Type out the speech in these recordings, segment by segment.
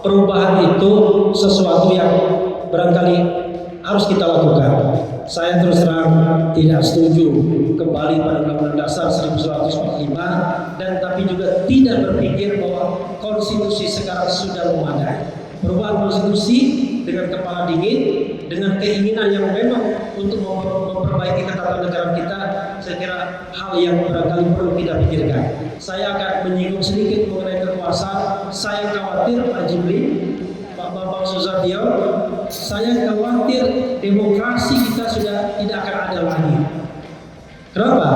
perubahan itu sesuatu yang barangkali harus kita lakukan. Saya terus terang tidak setuju kembali pada Undang-Undang Dasar 1945 dan tapi juga tidak berpikir bahwa konstitusi sekarang sudah memadai. Perubahan konstitusi dengan kepala dingin, dengan keinginan yang memang untuk memperbaiki ketatanegaraan kita, saya kira hal yang barangkali perlu kita pikirkan. Saya akan menyinggung sedikit mengenai kekuasaan. Saya khawatir Pak Jimli, Pak Bambang Susatyo, saya khawatir demokrasi kita sudah tidak akan ada lagi. Kenapa?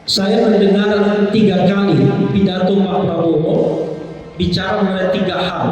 Saya mendengar 3 kali pidato Pak Prabowo bicara mengenai 3 hal.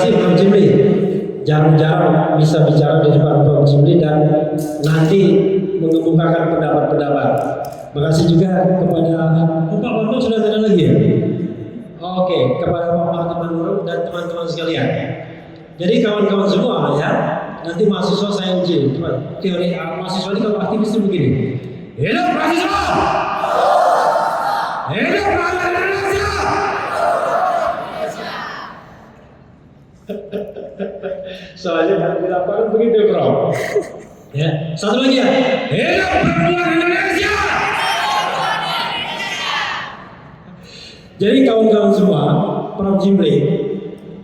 Prof. Jimli, jarang-jarang bisa bicara di depan Prof. Jimli dan nanti mengemukakan pendapat-pendapat. Makasih juga kepada Pak Bambang, sudah ada lagi ya? Oke, kepada Pak Marteman dan teman-teman sekalian. Jadi kawan-kawan semua ya, nanti mahasiswa saya uji. Teori mahasiswa ini kalau aktivis itu begini. Hidup mahasiswa! Hidup rakyat Indonesia! Soalnya di lapangan begitu, Bro. Ya, satu lagi ya. Hidup perempuan Indonesia! Jadi kawan-kawan semua, Prof. Jimli,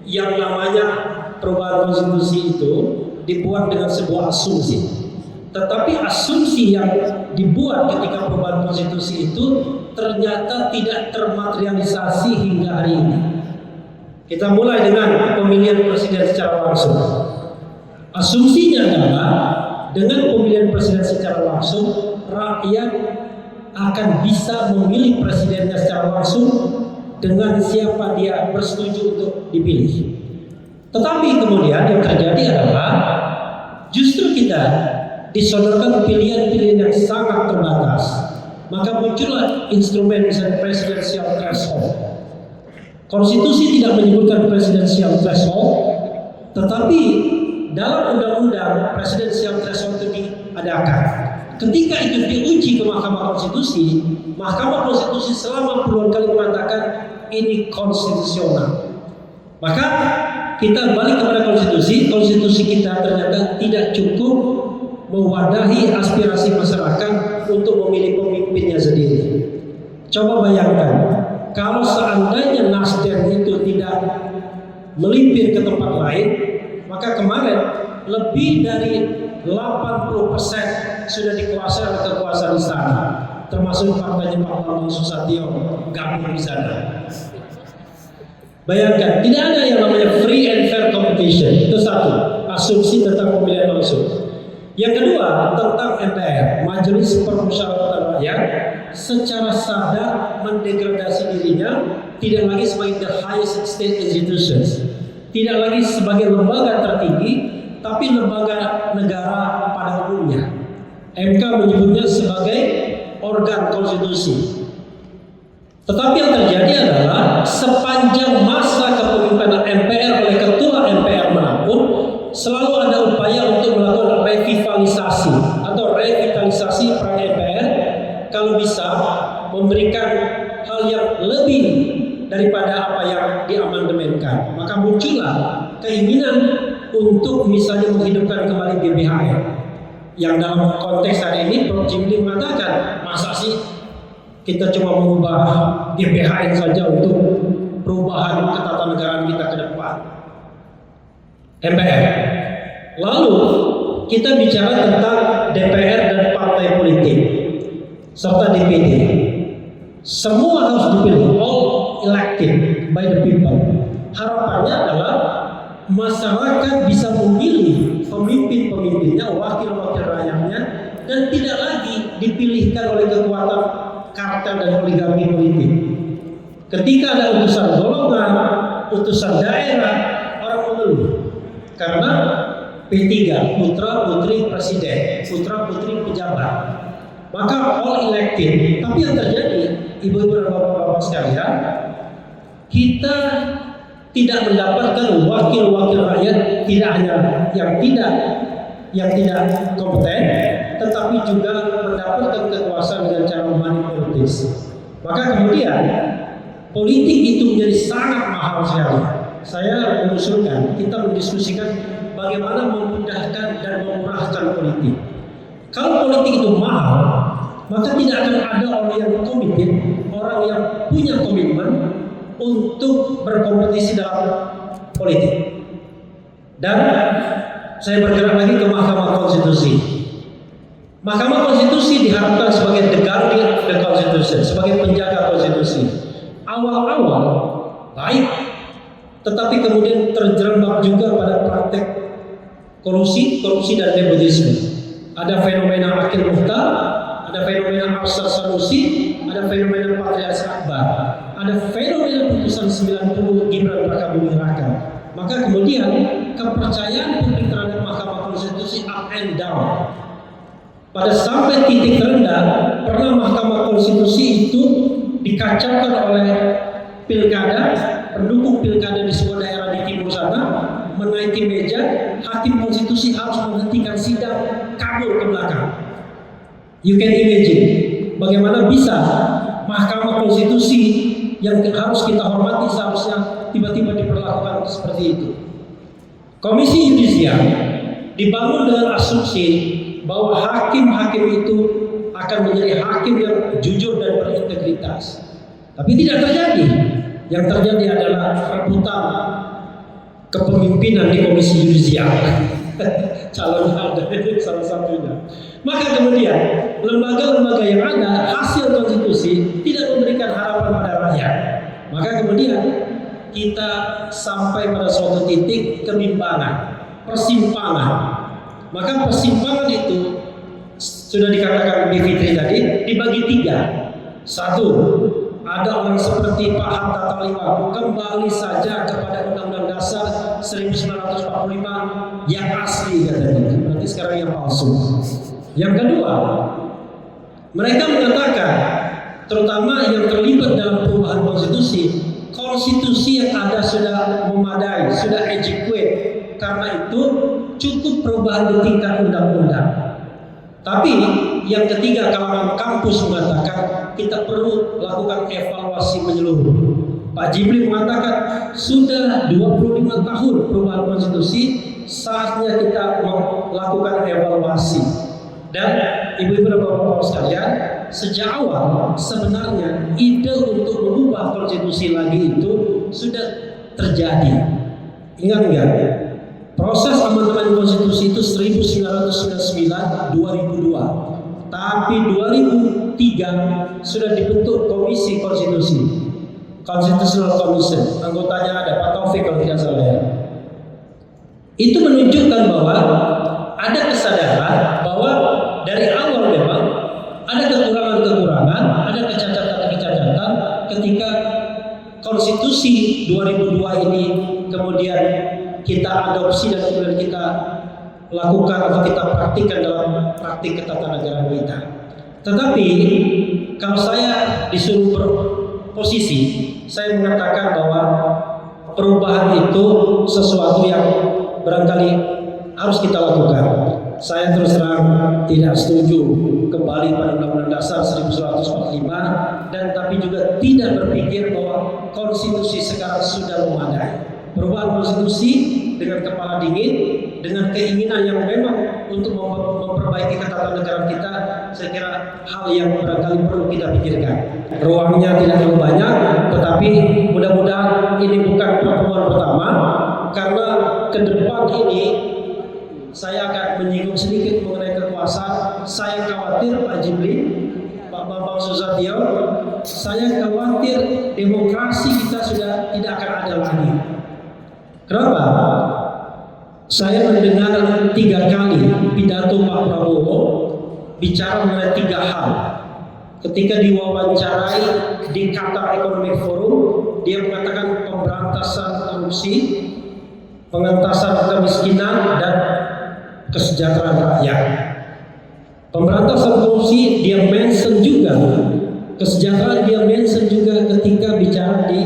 yang namanya perubahan konstitusi itu dibuat dengan sebuah asumsi. Tetapi asumsi yang dibuat ketika perubahan konstitusi itu ternyata tidak termaterialisasi hingga hari ini. Kita mulai dengan pemilihan presiden secara langsung. Asumsinya adalah dengan pemilihan presiden secara langsung, rakyat akan bisa memilih presidennya secara langsung dengan siapa dia bersetuju untuk dipilih. Tetapi kemudian yang terjadi adalah justru kita disodorkan pilihan-pilihan yang sangat terbatas. Maka muncullah instrumen misalnya presidential threshold. Konstitusi tidak menyebutkan presidential threshold, tetapi dalam undang-undang presidential threshold itu diadakan. Ketika itu diuji ke Mahkamah Konstitusi, Mahkamah Konstitusi selama puluhan kali mengatakan ini konstitusional. Maka kita balik kepada konstitusi, konstitusi kita ternyata tidak cukup mewadahi aspirasi masyarakat untuk memilih pemimpinnya sendiri. Coba bayangkan, kalau seandainya Nasdem itu tidak melimpir ke tempat lain, maka kemarin lebih dari 80% sudah dikuasai oleh kekuasaan istana, termasuk partainya Pak Bambang Susatyo gabung di sana. Bayangkan, tidak ada yang namanya free and fair competition. Itu satu, asumsi tentang pemilihan langsung. Yang kedua, tentang MPR, Majelis Permusyawaratan Rakyat, secara sadar mendegradasi dirinya tidak lagi sebagai the highest state institutions, tidak lagi sebagai lembaga tertinggi, tapi lembaga negara pada umumnya. MK menyebutnya sebagai organ konstitusi. Tetapi yang terjadi adalah sepanjang masa kepemimpinan MPR oleh ketua MPR manapun selalu ada upaya untuk melakukan revitalisasi atau revitalisasi peran MPR, kalau bisa memberikan hal yang lebih daripada apa yang diamandemenkan. Maka muncullah keinginan untuk misalnya menghidupkan kembali GBHN, yang dalam konteks hari ini Prof. Jimli mengatakan, masa sih kita cuma mengubah GBHN saja untuk perubahan ketatanegaraan kita ke depan. MPR. Lalu kita bicara tentang DPR dan partai politik serta DPD. Semua harus dipilih, all elected by the people. Harapannya adalah masyarakat bisa memilih pemimpin-pemimpinnya, wakil-wakil rakyatnya, dan tidak lagi dipilihkan oleh kekuatan kartel dan oligarki politik. Ketika ada utusan golongan, utusan daerah, orang mengeluh karena P3, putra putri presiden, putra putri pejabat. Maka all elected. Tapi yang terjadi, ibu-ibu dan bapak-bapak sekalian, kita tidak mendapatkan wakil-wakil rakyat, tidak hanya yang tidak kompeten, tetapi juga mendapatkan kekuasaan dengan cara manipulatif. Maka kemudian politik itu menjadi sangat mahal sekali. Saya mengusulkan kita mendiskusikan bagaimana memudahkan dan memurahkan politik. Kalau politik itu mahal, maka tidak akan ada orang yang komited, orang yang punya komitmen untuk berkompetisi dalam politik. Dan saya bergerak lagi ke Mahkamah Konstitusi. Mahkamah Konstitusi diharapkan sebagai the guardian of the Constitution, sebagai penjaga konstitusi. Awal-awal baik, tetapi kemudian terjerembab juga pada praktek korupsi dan nepotisme. Ada fenomena Akil Mukhtar, ada fenomena Afsar Sanusi, ada fenomena Patrialis Akbar, ada fenomena putusan 90 Gibran Rakabuming Raka. Maka kemudian kepercayaan publik terhadap Mahkamah Konstitusi up and down. Pada sampai titik terendah, pernah Mahkamah Konstitusi itu dikacaukan oleh pilkada, pendukung pilkada di sebuah daerah di timur sana menaiki meja, hakim konstitusi harus menghentikan sidang, kabur ke belakang. You can imagine bagaimana bisa Mahkamah Konstitusi yang harus kita hormati seharusnya tiba-tiba diperlakukan seperti itu. Komisi Yudisial dibangun dengan asumsi bahwa hakim-hakim itu akan menjadi hakim yang jujur dan berintegritas. Tapi tidak terjadi. Yang terjadi adalah rebutan kepemimpinan di Komisi Yudisial. Calon ada salah satunya. Maka kemudian lembaga-lembaga yang ada hasil konstitusi tidak memberikan harapan pada rakyat. Maka kemudian kita sampai pada suatu titik kebimbangan, persimpangan. Maka persimpangan itu sudah dikatakan B. Fitri tadi dibagi tiga. Satu, ada orang seperti Pak Hatta Taliban kembali saja kepada Undang-Undang Dasar 1945 yang asli katanya. Berarti sekarang yang palsu. Yang kedua, mereka mengatakan, terutama yang terlibat dalam perubahan konstitusi yang ada sudah memadai, sudah adequate. Karena itu cukup perubahan di tingkat undang-undang. Tapi yang ketiga, kalangan kampus mengatakan kita perlu lakukan evaluasi menyeluruh. Pak Jibli mengatakan sudah 25 tahun perubahan konstitusi, saatnya kita melakukan evaluasi. Dan ibu-ibu dan bapak-bapak sekalian, sejak awal sebenarnya ide untuk mengubah konstitusi lagi itu sudah terjadi. Ingat enggak? Proses amandemen konstitusi itu 1999 2002. Tapi 2003 sudah dibentuk komisi konstitusi, Constitutional Commission. Anggotanya ada Pak Taufik kalau tidak salah ya. Itu menunjukkan bahwa ada kesadaran bahwa dari awal memang ada kekurangan-kekurangan, ada kecacatan-kecacatan ketika konstitusi 2002 ini kemudian kita adopsi dan kemudian kita lakukan atau kita praktikkan dalam praktik ketatanegaraan kita. Tetapi kalau saya disuruh berposisi, saya mengatakan bahwa perubahan itu sesuatu yang barangkali harus kita lakukan. Saya terus terang tidak setuju kembali pada Undang-Undang Dasar 1945 dan tapi juga tidak berpikir bahwa konstitusi sekarang sudah memadai. Perubahan konstitusi dengan kepala dingin, dengan keinginan yang memang untuk memperbaiki ketatanegaraan kita, saya kira hal yang barangkali perlu kita pikirkan. Ruangnya tidak terlalu banyak, tetapi mudah-mudahan ini bukan pertemuan pertama, karena ke depan ini saya akan menyinggung sedikit mengenai kekuasaan. Saya khawatir Pak Jimli, Pak Bambang Susatyo, saya khawatir demokrasi kita sudah tidak akan ada lagi. Kenapa? Saya mendengar 3 kali pidato Pak Prabowo bicara mengenai 3 hal. Ketika diwawancarai di Qatar Economic Forum, dia mengatakan pemberantasan korupsi, pengentasan kemiskinan, dan kesejahteraan rakyat. Pemberantasan korupsi dia mention juga, kesejahteraan dia mention juga ketika bicara di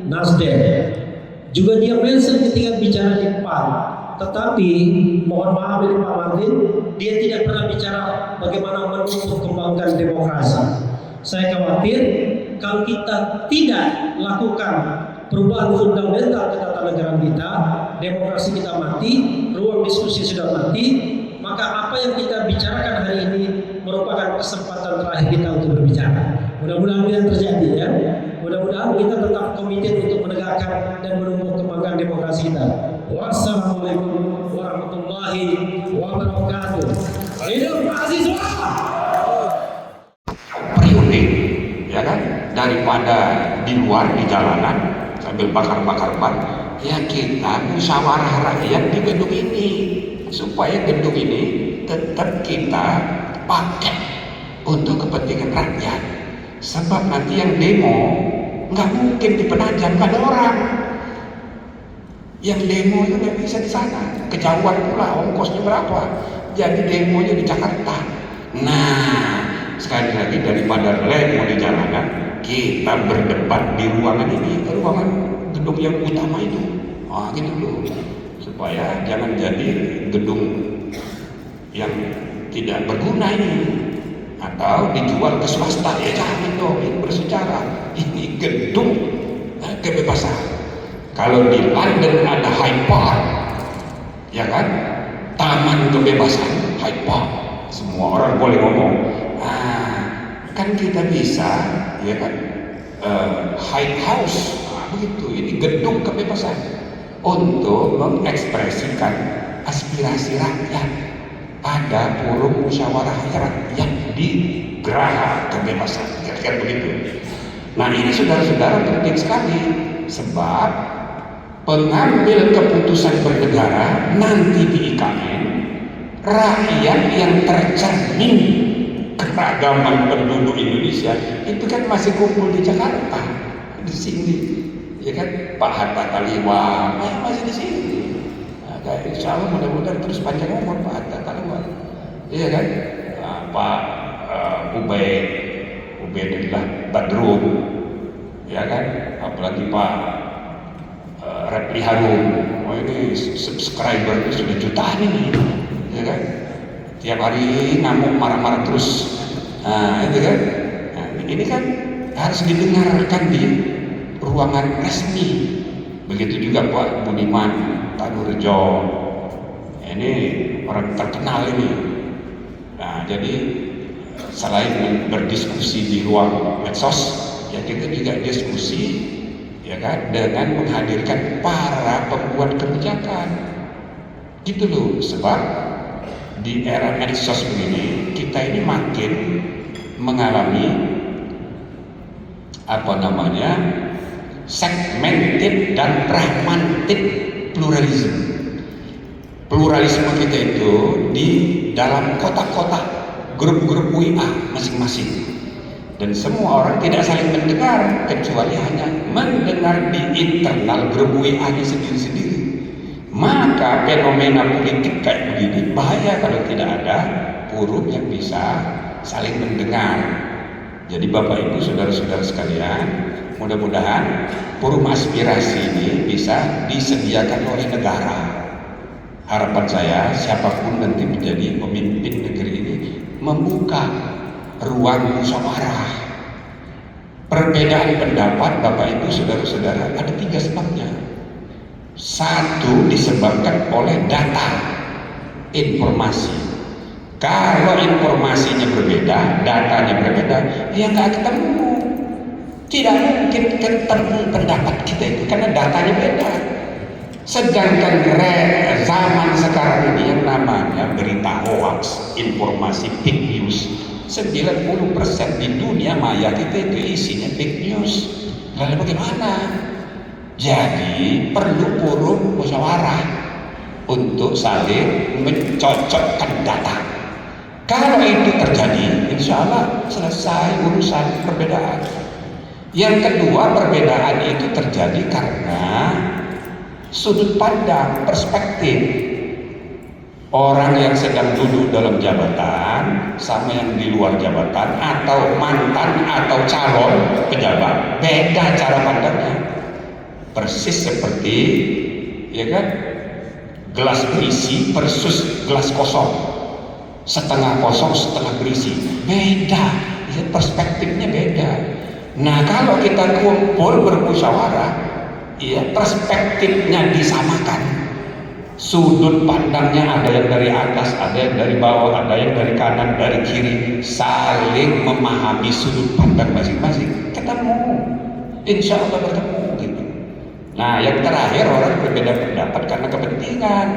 Nasdem. Juga dia mention ketika bicara di PAN. Tetapi mohon maaf ini Pak Martin, dia tidak pernah bicara bagaimana menumbuh kembangkan demokrasi. Saya khawatir kalau kita tidak lakukan perubahan fundamental ketatanegaraan kita, demokrasi kita mati, ruang diskusi sudah mati, maka apa yang kita bicarakan hari ini merupakan kesempatan terakhir kita untuk berbicara. Mudah-mudahan tidak terjadi ya. Mudah-mudahan kita tetap komited untuk menegakkan dan menumbuh kembangkan demokrasi kita. Wassalamualaikum warahmatullahi wabarakatuh. Hidup mahasiswa. Periode, ya kan, daripada di luar di jalanan sambil bakar-bakar ban, ya kita musyawarah rakyat di gedung ini supaya gedung ini tetap kita pakai untuk kepentingan rakyat. Sebab nanti yang demo nggak mungkin dipenajamkan orang. Yang demo itu nggak bisa di sana, kejauhan pula, ongkosnya berapa. Jadi demonya di Jakarta. Nah, sekali lagi daripada demo di jalanan, kita berdebat di ruangan ini, ruangan gedung yang utama itu. Nah, gitu loh. Supaya jangan jadi gedung yang tidak berguna ini, atau dijual ke swasta. Ya jangan dong, ini bersejarah. Ini gedung kebebasan. Kalau di London ada Hyde Park, ya kan, taman kebebasan Hyde Park, semua orang boleh ngomong. Kan kita bisa, ya kan, Hyde House, begitu. Ini gedung kebebasan untuk mengekspresikan aspirasi rakyat pada forum musyawarah rakyat di Geraha Kebebasan, kira-kira begitu. Nah ini saudara-saudara penting sekali, sebab pengambil keputusan bernegara nanti di IKN, rakyat yang tercermin keragaman penduduk Indonesia itu kan masih kumpul di Jakarta, di sini, ya kan, Pak Hatta Taliwang masih di sini. Nah, insya Allah mudah-mudahan terus panjang umur Pak Hatta Taliwang, iya kan, Pak Ubaidillah Badrun, ya kan, apalagi Pak Repli Harun. Oh ini subscribernya sudah jutaan ini, ya kan, tiap hari ngamuk marah-marah terus. Nah itu kan, nah, ini kan harus didengarkan di ruangan resmi. Begitu juga Pak Budiman Tanurjo, ini orang terkenal ini. Nah jadi selain berdiskusi di ruang medsos, ya kita juga diskusi, ya kan, dengan menghadirkan para pembuat kebijakan, gitu loh. Sebab di era medsos begini, kita ini makin mengalami segmented dan fragmented pluralisme. Pluralisme kita itu di dalam kotak-kotak grup-grup WA masing-masing. Dan semua orang tidak saling mendengar, kecuali hanya mendengar di internal grup WA-nya sendiri-sendiri. Maka fenomena politik kayak begini bahaya kalau tidak ada forum yang bisa saling mendengar. Jadi Bapak Ibu saudara-saudara sekalian, mudah-mudahan forum aspirasi ini bisa disediakan oleh negara. Harapan saya siapapun nanti menjadi pemimpin negeri ini membuka ruang musyawarah. Perbedaan pendapat Bapak Ibu saudara-saudara ada 3 sebabnya. Satu disebabkan oleh data, informasi. Kalau informasinya berbeda, datanya berbeda, ya nggak ketemu. Tidak mungkin ketemu pendapat kita itu karena datanya beda. Sedangkan zaman sekarang ini yang namanya berita hoax, informasi fake news, 90% di dunia maya kita itu isinya fake news. Lalu bagaimana? Jadi perlu forum musyawarah untuk saling mencocokkan data. Kalau itu terjadi, insya Allah selesai urusan perbedaan. Yang kedua, perbedaan itu terjadi karena sudut pandang, perspektif. Orang yang sedang duduk dalam jabatan sama yang di luar jabatan, atau mantan atau calon pejabat, beda cara pandangnya. Persis seperti, ya kan, gelas berisi versus gelas kosong, setengah kosong setengah berisi, beda, ya, perspektifnya beda. Nah, kalau kita kumpul bermusyawarah, ya, perspektifnya disamakan, sudut pandangnya ada yang dari atas, ada yang dari bawah, ada yang dari kanan, dari kiri, saling memahami sudut pandang masing-masing, ketemu, insya Allah bertemu gitu. Nah, yang terakhir, orang berbeda pendapat karena kepentingan.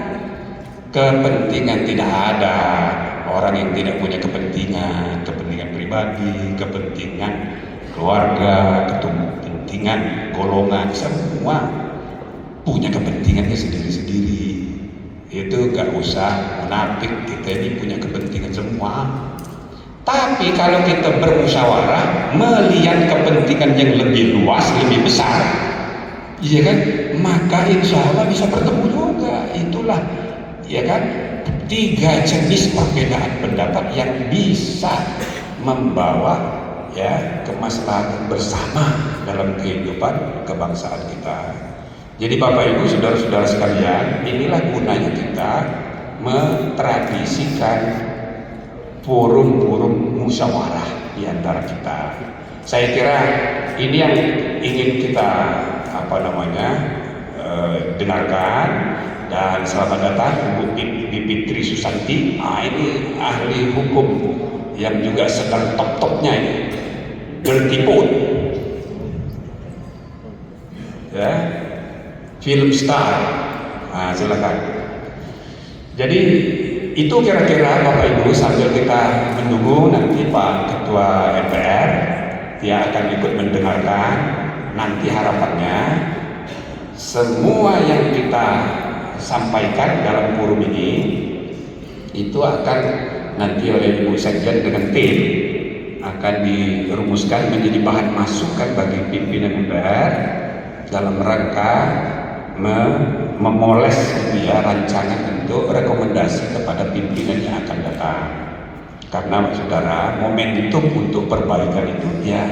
Kepentingan tidak ada. Orang yang tidak punya kepentingan, kepentingan pribadi, kepentingan keluarga, kepentingan golongan, semua punya kepentingannya sendiri-sendiri. Itu gak usah munafik, kita ini punya kepentingan semua. Tapi kalau kita bermusyawarah melihat kepentingan yang lebih luas, lebih besar, iya kan, maka insya Allah bisa bertemu juga. Itulah, ya kan, 3 jenis perbedaan pendapat yang bisa membawa, ya, kemaslahatan bersama dalam kehidupan kebangsaan kita. Jadi Bapak Ibu, saudara-saudara sekalian, inilah gunanya kita mentradisikan forum-forum musyawarah di antara kita. Saya kira ini yang ingin kita dengarkan. Dan selamat datang Ibu Bivitri Susanti. Ini ahli hukum yang juga sedang top-topnya ini, bertipun, ya, film star. Silakan. Jadi itu kira-kira Bapak Ibu, sambil kita menunggu nanti Pak Ketua MPR dia akan ikut mendengarkan. Nanti harapannya semua yang kita sampaikan dalam forum ini itu akan nanti oleh Ibu Sekjen dengan tim akan dirumuskan menjadi bahan masukan bagi pimpinan MPR dalam rangka memoles rancangan untuk rekomendasi kepada pimpinan yang akan datang. Karena saudara, momentum untuk perbaikan itu ya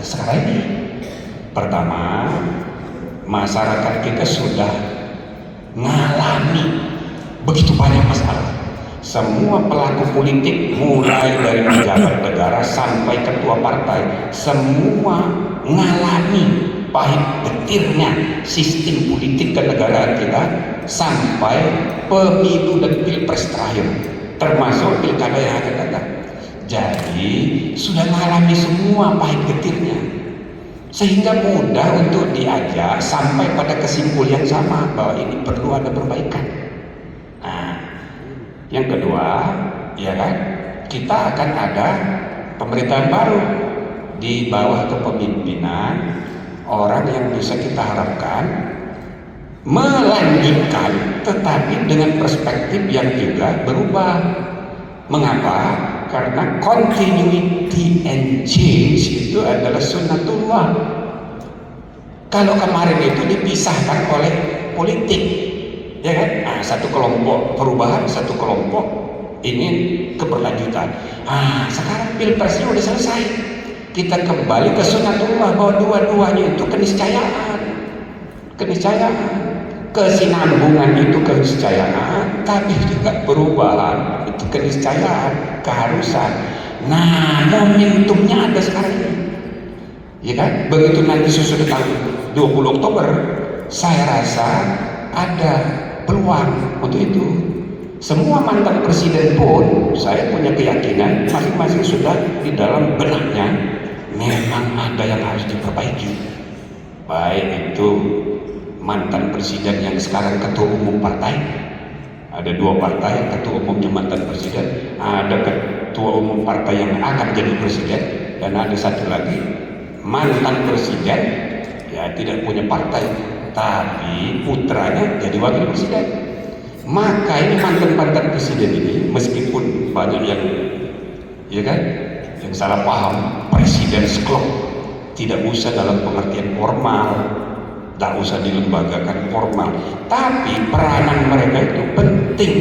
sekarang ini. Pertama, masyarakat kita sudah mengalami begitu banyak masalah. Semua pelaku politik, mulai dari pejabat negara sampai ketua partai, semua mengalami pahit getirnya sistem politik kenegaraan kita sampai pemilu dan pilpres terakhir, termasuk pilkada yang akan datang. Jadi sudah mengalami semua pahit getirnya, sehingga mudah untuk diajak sampai pada kesimpulan yang sama bahwa ini perlu ada perbaikan. Nah, yang kedua, ya kan, kita akan ada pemerintahan baru di bawah kepemimpinan orang yang bisa kita harapkan melanjutkan, tetapi dengan perspektif yang juga berubah. Mengapa? Karena continuity and change itu adalah sunnatullah. Kalau kemarin itu dipisahkan oleh politik, ya kan? Satu kelompok perubahan, satu kelompok ingin keberlanjutan. Sekarang pilpresnya udah selesai. Kita kembali ke sunnatullah bahwa dua-duanya itu keniscayaan. Kesinambungan itu keniscayaan, tapi juga perubahan itu keniscayaan, keharusan. Nah, momentumnya ada sekarang ini, ya kan? Begitu nanti sesudah tanggal 20 Oktober, saya rasa ada peluang untuk itu. Semua mantan presiden pun saya punya keyakinan masing-masing sudah di dalam benaknya memang ada yang harus diperbaiki. Baik itu mantan presiden yang sekarang ketua umum partai, ada 2 partai ketua umumnya mantan presiden, ada ketua umum partai yang akan jadi presiden, dan ada satu lagi mantan presiden ya tidak punya partai tapi putranya jadi wakil presiden. Maka ini mantan presiden ini meskipun banyak yang ya kan yang salah paham, presiden club tidak usah dalam pengertian formal, tak usah dilembagakan formal, tapi peranan mereka itu penting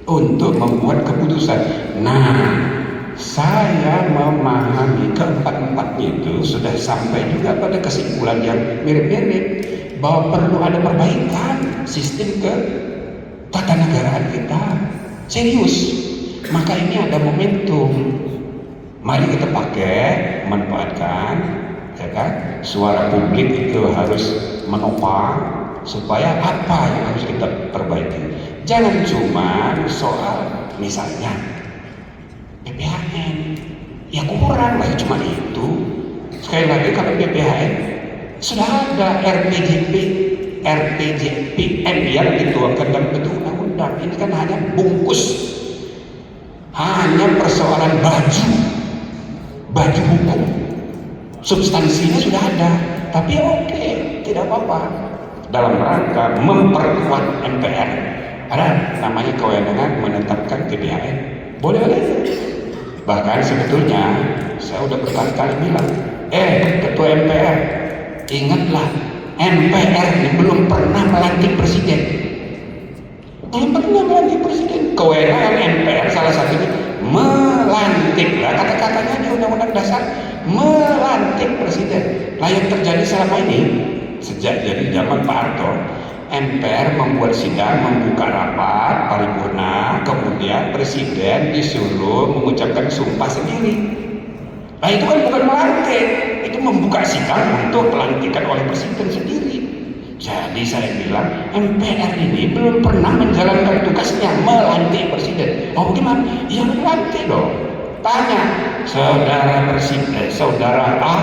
untuk membuat keputusan. Nah, saya memahami keempat-empatnya itu sudah sampai juga pada kesimpulan yang mirip-mirip bahwa perlu ada perbaikan sistem ketatanegaraan kita. Serius. Maka ini ada momentum. Mari kita pakai, manfaatkan, ya kan? Suara publik itu harus menopang supaya apa yang harus kita perbaiki. Jangan cuma soal misalnya PPHN, ya kurang lah cuma itu. Sekali lagi kalau PPHN sudah ada RPJMN yang dituangkan dalam bentuk undang-undang. Ini kan hanya bungkus, hanya persoalan baju hukum. Substansinya sudah ada, tapi oke, tidak apa-apa. Dalam rangka memperkuat MPR, ada namanya kewenangan menetapkan PPHN. Boleh-boleh. Bahkan sebetulnya saya udah berkali-kali bilang, ketua MPR, ingatlah MPR ini belum pernah melantik presiden. Belum pernah melantik presiden. Kewenangan MPR salah satunya melantik. Lah kata-katanya di Undang-Undang Dasar melantik presiden. Lah yang terjadi selama ini sejak dari zaman Pak Harto, MPR membuat sidang, membuka rapat paripurna, kemudian presiden disuruh mengucapkan sumpah sendiri. Nah itu kan bukan melantik, itu membuka sidang untuk pelantikan oleh presiden sendiri. Jadi saya bilang MPR ini belum pernah menjalankan tugasnya melantik presiden. Oh bagaimana? Ya melantik dong. Tanya saudara presiden, saudara A,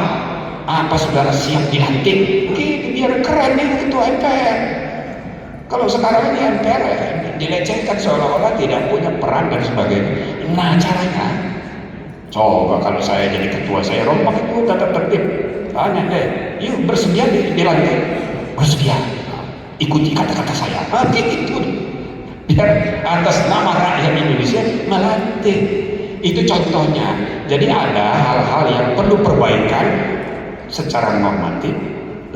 apa saudara siap dilantik? Gitu biar keren nih ketua MPR. Kalau sekarang ini MPR dilecehkan seolah-olah tidak punya peran dan sebagainya. Nah caranya, coba kalau saya jadi ketua, saya rompak itu tata tertib. Tanya yuk bersedia dilantik. Bersedia, ikuti kata-kata saya. Gitu. Biar atas nama rakyat Indonesia melantik. Itu contohnya. Jadi ada hal-hal yang perlu perbaikan secara normatif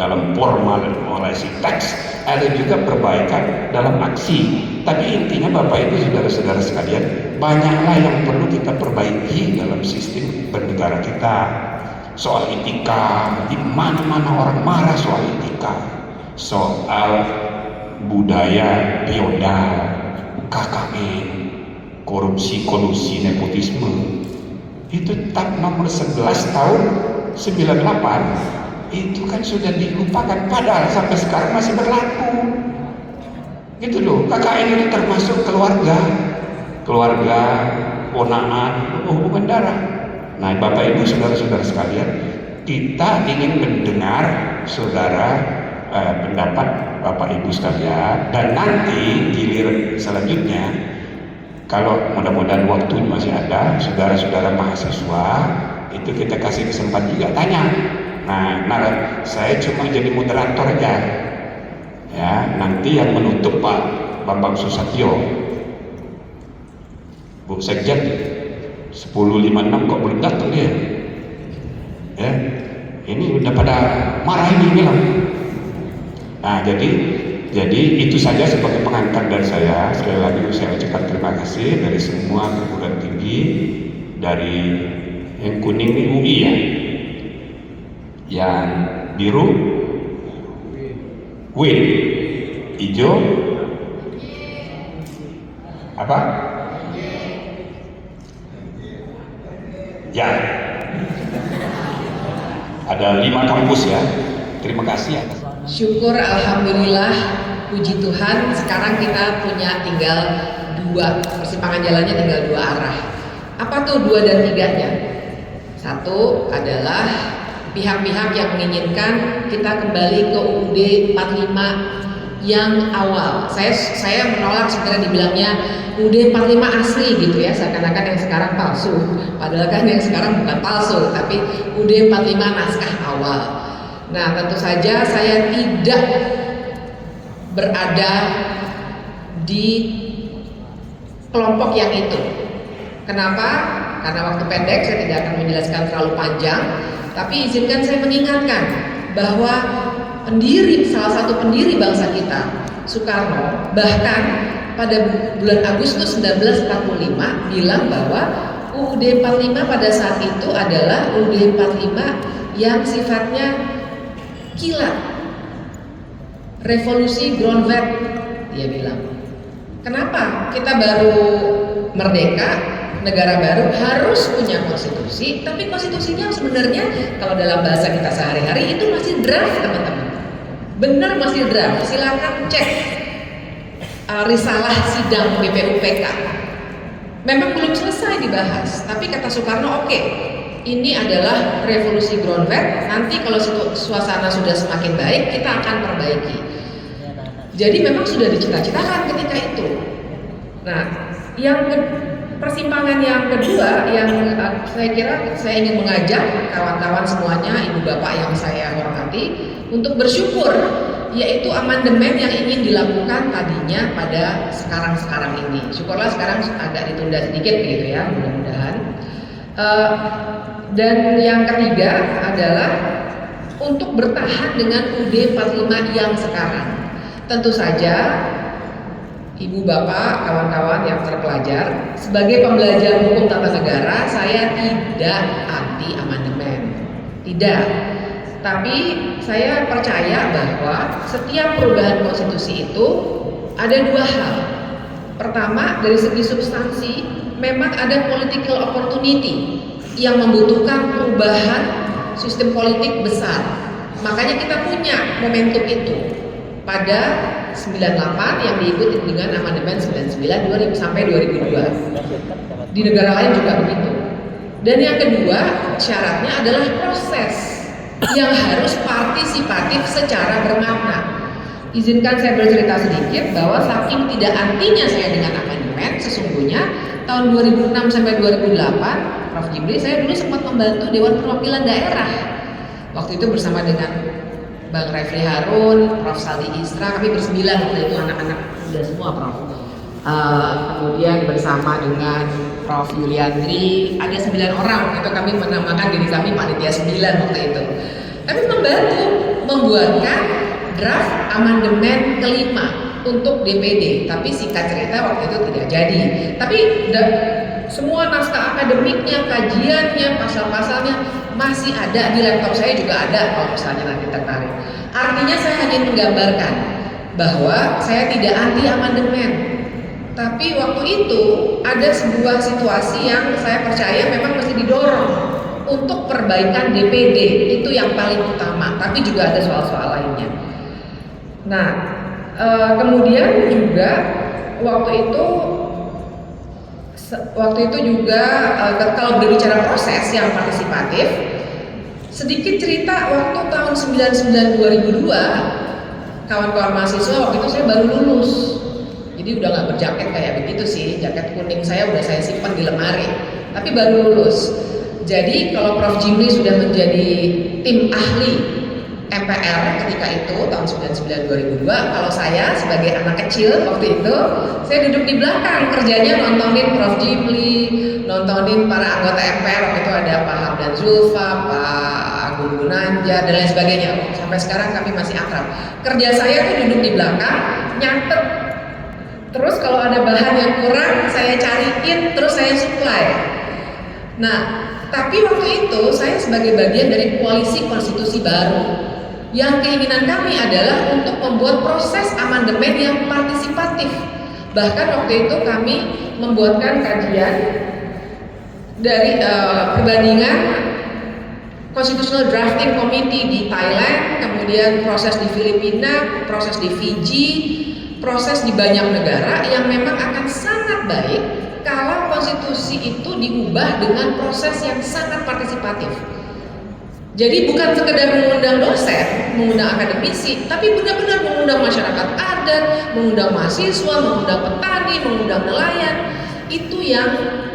dalam formalisasi teks, ada juga perbaikan dalam aksi. Tapi intinya Bapak Ibu saudara-saudara sekalian, banyaklah yang perlu kita perbaiki dalam sistem bernegara kita. Soal etika, di mana-mana orang marah soal etika. Soal budaya feodal, KKN, korupsi, kolusi, nepotisme, itu TAP nomor 11 tahun 98 itu kan sudah dilupakan, padahal sampai sekarang masih berlaku. Gitu loh. KKN itu termasuk keluarga, ponaan, hubungan darah. Nah, Bapak Ibu saudara-saudara sekalian, kita ingin mendengar saudara pendapat Bapak Ibu sekalian, dan nanti giliran selanjutnya kalau mudah-mudahan waktu masih ada, saudara-saudara mahasiswa itu kita kasih kesempatan juga tanya. Nah, saya cuma jadi moderator aja ya, nanti yang menutup Pak Bambang Susatyo, Bu Sekjen 10.56 kok belum datang dia ya, ini udah pada marah ini bilang. Nah, jadi itu saja sebagai pengantar dari saya. Sekali lagi saya ucapkan terima kasih dari semua perguruan tinggi, dari yang kuning ini UI ya, yang biru WIN, hijau apa? Ya, ada 5 kampus ya. Terima kasih atas. Syukur alhamdulillah puji Tuhan sekarang kita punya tinggal dua, persimpangan jalannya tinggal dua arah. Apa tuh 2 dan 3-nya? Satu adalah pihak-pihak yang menginginkan kita kembali ke UUD 45 yang awal. Saya menolak sebenarnya dibilangnya UUD 45 asli gitu ya, seakan-akan yang sekarang palsu. Padahal kan yang sekarang bukan palsu, tapi UUD 45 naskah awal. Nah, tentu saja saya tidak berada di kelompok yang itu. Kenapa? Karena waktu pendek saya tidak akan menjelaskan terlalu panjang, tapi izinkan saya mengingatkan bahwa salah satu pendiri bangsa kita, Soekarno, bahkan pada bulan Agustus 1945 bilang bahwa UUD 45 pada saat itu adalah UUD 45 yang sifatnya kilat, revolusi Grondwet, dia bilang. Kenapa? Kita baru merdeka, negara baru harus punya konstitusi, tapi konstitusinya sebenarnya kalau dalam bahasa kita sehari-hari itu masih draft, teman-teman. Benar masih draft. Silakan cek risalah sidang BPUPK. Memang belum selesai dibahas, tapi kata Soekarno, oke, ini adalah revolusi Grondwet. Nanti kalau suasana sudah semakin baik, kita akan perbaiki. Jadi memang sudah dicita-citakan ketika itu. Nah, persimpangan yang kedua yang saya kira saya ingin mengajak kawan-kawan semuanya, ibu bapak yang saya hormati, untuk bersyukur, yaitu amandemen yang ingin dilakukan tadinya pada sekarang ini. Syukurlah sekarang agak ditunda sedikit begitu ya, mudah-mudahan. Dan yang ketiga adalah untuk bertahan dengan UUD 45 yang sekarang. Tentu saja ibu bapak, kawan-kawan yang terpelajar, sebagai pembelajar hukum tata negara, saya tidak anti amandemen. Tidak. Tapi saya percaya bahwa setiap perubahan konstitusi itu ada dua hal. Pertama, dari segi substansi, memang ada political opportunity yang membutuhkan perubahan sistem politik besar. Makanya kita punya momentum itu pada 98 yang diikuti dengan amandemen 99 sampai 2002. Di negara lain juga begitu. Dan yang kedua, syaratnya adalah proses yang harus partisipatif secara bermakna. Izinkan saya bercerita sedikit bahwa saking tidak antinya saya dengan amandemen, sesungguhnya tahun 2006 sampai 2008 Prof. Jimli, saya dulu sempat membantu Dewan Perwakilan Daerah. Waktu itu bersama dengan Bang Refli Harun, Prof. Saldi Isra, kami bersembilan waktu itu, anak-anak muda semua, Prof. Kemudian bersama dengan Prof. Yuliandri, ada 9 orang, itu kami menamakan diri kami Panitia 9 waktu itu. Kami membantu membuatkan draft amandemen kelima untuk DPD, tapi singkat cerita waktu itu tidak jadi. Tapi semua naskah akademiknya, kajiannya, pasal-pasalnya masih ada di laptop saya, juga ada kalau misalnya nanti tertarik. Artinya saya hanya menggambarkan bahwa saya tidak anti amandemen, tapi waktu itu ada sebuah situasi yang saya percaya memang mesti didorong untuk perbaikan DPD, itu yang paling utama, tapi juga ada soal-soal lainnya. Nah, kemudian juga waktu itu juga kalau berbicara proses yang partisipatif, sedikit cerita waktu tahun 99 2002, kawan-kawan mahasiswa waktu itu saya baru lulus, jadi udah nggak berjaket kayak begitu sih, jaket kuning saya udah saya simpan di lemari, tapi baru lulus. Jadi kalau Prof. Jimli sudah menjadi tim ahli MPR ketika itu tahun 99 2002, kalau saya sebagai anak kecil waktu itu, saya duduk di belakang, kerjanya nontonin Prof. Jimli, nontonin para anggota MPR. Waktu itu ada Pak Hamdan Zulfa, Pak Agung Gunanja, dan lain sebagainya. Sampai sekarang kami masih akrab. Kerja saya tuh duduk di belakang, nyatet. Terus kalau ada bahan yang kurang, saya cariin, terus saya supply. Nah, tapi waktu itu saya sebagai bagian dari koalisi konstitusi baru, yang keinginan kami adalah untuk membuat proses amandemen yang partisipatif. Bahkan waktu itu kami membuatkan kajian dari perbandingan Constitutional Drafting Committee di Thailand, kemudian proses di Filipina, proses di Fiji, proses di banyak negara yang memang akan sangat baik kalau konstitusi itu diubah dengan proses yang sangat partisipatif. Jadi bukan sekedar mengundang dosen, mengundang akademisi, tapi benar-benar mengundang masyarakat adat, mengundang mahasiswa, mengundang petani, mengundang nelayan. Itu yang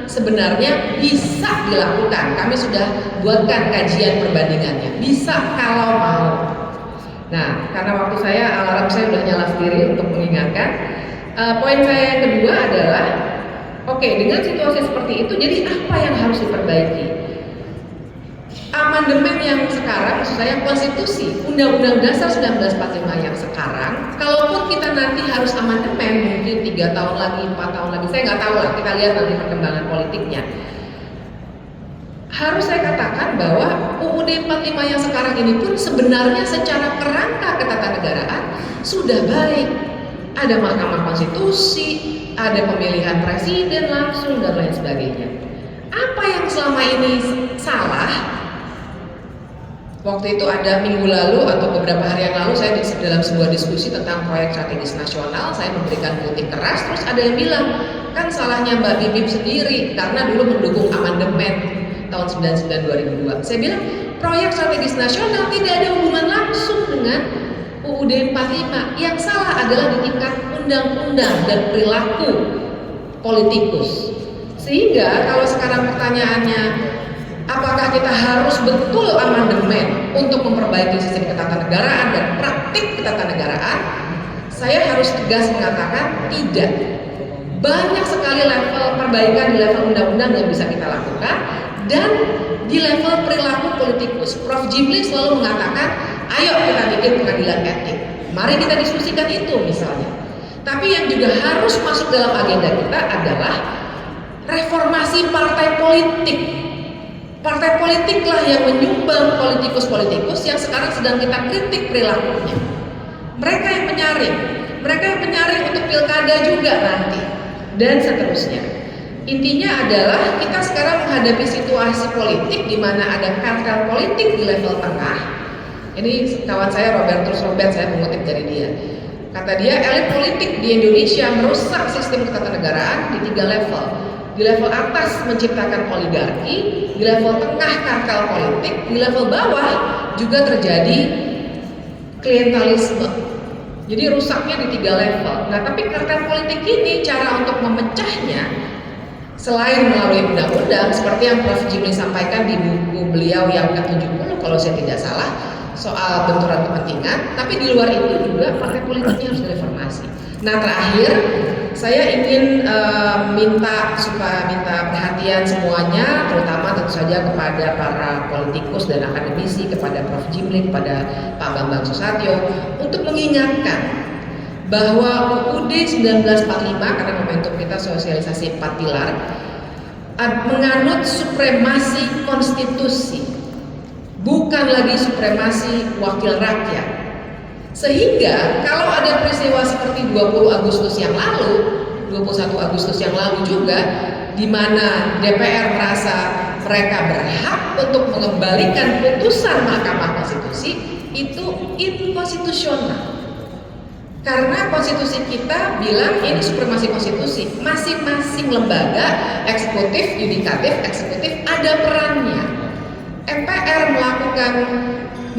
sebenarnya bisa dilakukan. Kami sudah buatkan kajian perbandingannya. Bisa kalau mau. Nah, karena waktu saya, alarm saya udah nyala sendiri untuk mengingatkan. Poin saya yang kedua adalah, oke, dengan situasi seperti itu, jadi apa yang harus diperbaiki? Amandemen yang sekarang, maksud saya konstitusi, Undang-Undang Dasar 1945 yang sekarang, kalaupun kita nanti harus amandemen, mungkin 3 tahun lagi, 4 tahun lagi, saya nggak tahu lah, kita lihat nanti perkembangan politiknya. Harus saya katakan bahwa UUD 45 yang sekarang ini pun sebenarnya secara kerangka ketatanegaraan sudah baik. Ada Mahkamah Konstitusi, ada pemilihan presiden langsung dan lain sebagainya. Apa yang selama ini salah? Waktu itu ada minggu lalu atau beberapa hari yang lalu saya dalam sebuah diskusi tentang proyek strategis nasional, saya memberikan kritik keras, terus ada yang bilang, kan salahnya Mbak Bibip sendiri karena dulu mendukung amandemen tahun 99-2002. Saya bilang, proyek strategis nasional tidak ada hubungan langsung dengan UUD 45. Yang salah adalah di tingkat undang-undang dan perilaku politikus. Sehingga kalau sekarang pertanyaannya, apakah kita harus betul amandemen untuk memperbaiki sistem ketatanegaraan dan praktik ketatanegaraan? Saya harus tegas mengatakan tidak. Banyak sekali level perbaikan di level undang-undang yang bisa kita lakukan dan di level perilaku politikus. Prof. Jimli selalu mengatakan, ayo kita bikin pengadilan etik. Mari kita diskusikan itu misalnya. Tapi yang juga harus masuk dalam agenda kita adalah reformasi partai politik. Partai politiklah yang menyumbang politikus-politikus yang sekarang sedang kita kritik perilakunya. Mereka yang penyaring untuk pilkada juga nanti, dan seterusnya. Intinya adalah kita sekarang menghadapi situasi politik di mana ada kartel politik di level tengah. Ini kawan saya Robertus Robert, saya mengutip dari dia. Kata dia, elit politik di Indonesia merusak sistem ketatanegaraan di 3 level. Di level atas menciptakan oligarki, di level tengah kartel politik, di level bawah juga terjadi klientelisme. Jadi rusaknya di 3 level. Nah, tapi kartel politik ini cara untuk memecahnya selain melalui undang-undang seperti yang Prof. Jimli sampaikan di buku beliau yang ke-70 kalau saya tidak salah soal benturan kepentingan, tapi di luar itu juga partai politiknya harus direformasi. Nah, terakhir saya ingin minta perhatian semuanya, terutama tentu saja kepada para politikus dan akademisi, kepada Prof. Jimli, kepada Pak Bambang Susatyo, untuk mengingatkan bahwa UUD 1945, karena momentum kita sosialisasi 4 pilar, menganut supremasi konstitusi, bukan lagi supremasi wakil rakyat. Sehingga kalau ada peristiwa seperti 20 Agustus yang lalu, 21 Agustus yang lalu juga, di mana DPR merasa mereka berhak untuk mengembalikan putusan Mahkamah Konstitusi, itu inkonstitusional. Karena konstitusi kita bilang ini supremasi konstitusi, masing-masing lembaga, eksekutif, yudikatif, eksekutif ada perannya. MPR melakukan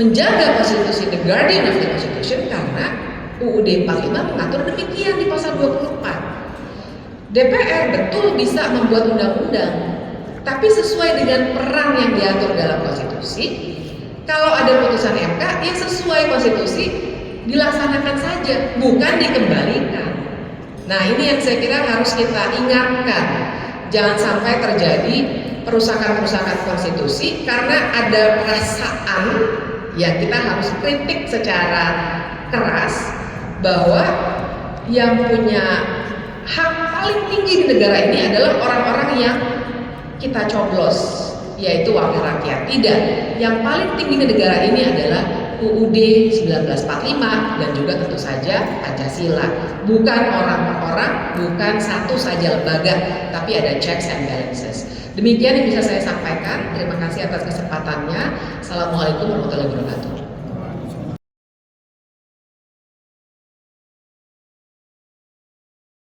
menjaga konstitusi, the guardian of the constitution, karena UUD 45 mengatur demikian di pasal 24. DPR betul bisa membuat undang-undang, tapi sesuai dengan peran yang diatur dalam konstitusi. Kalau ada putusan MK, ya sesuai konstitusi, dilaksanakan saja, bukan dikembalikan. Nah, ini yang saya kira harus kita ingatkan. Jangan sampai terjadi perusakan-perusakan konstitusi karena ada perasaan yang kita harus kritik secara keras bahwa yang punya hak paling tinggi di negara ini adalah orang-orang yang kita coblos, yaitu wakil rakyat. Tidak, yang paling tinggi di negara ini adalah UUD 1945 dan juga tentu saja Pancasila. Bukan orang per orang, bukan satu saja lembaga, tapi ada checks and balances. Demikian yang bisa saya sampaikan. Terima kasih atas kesempatannya. Assalamualaikum warahmatullahi wabarakatuh.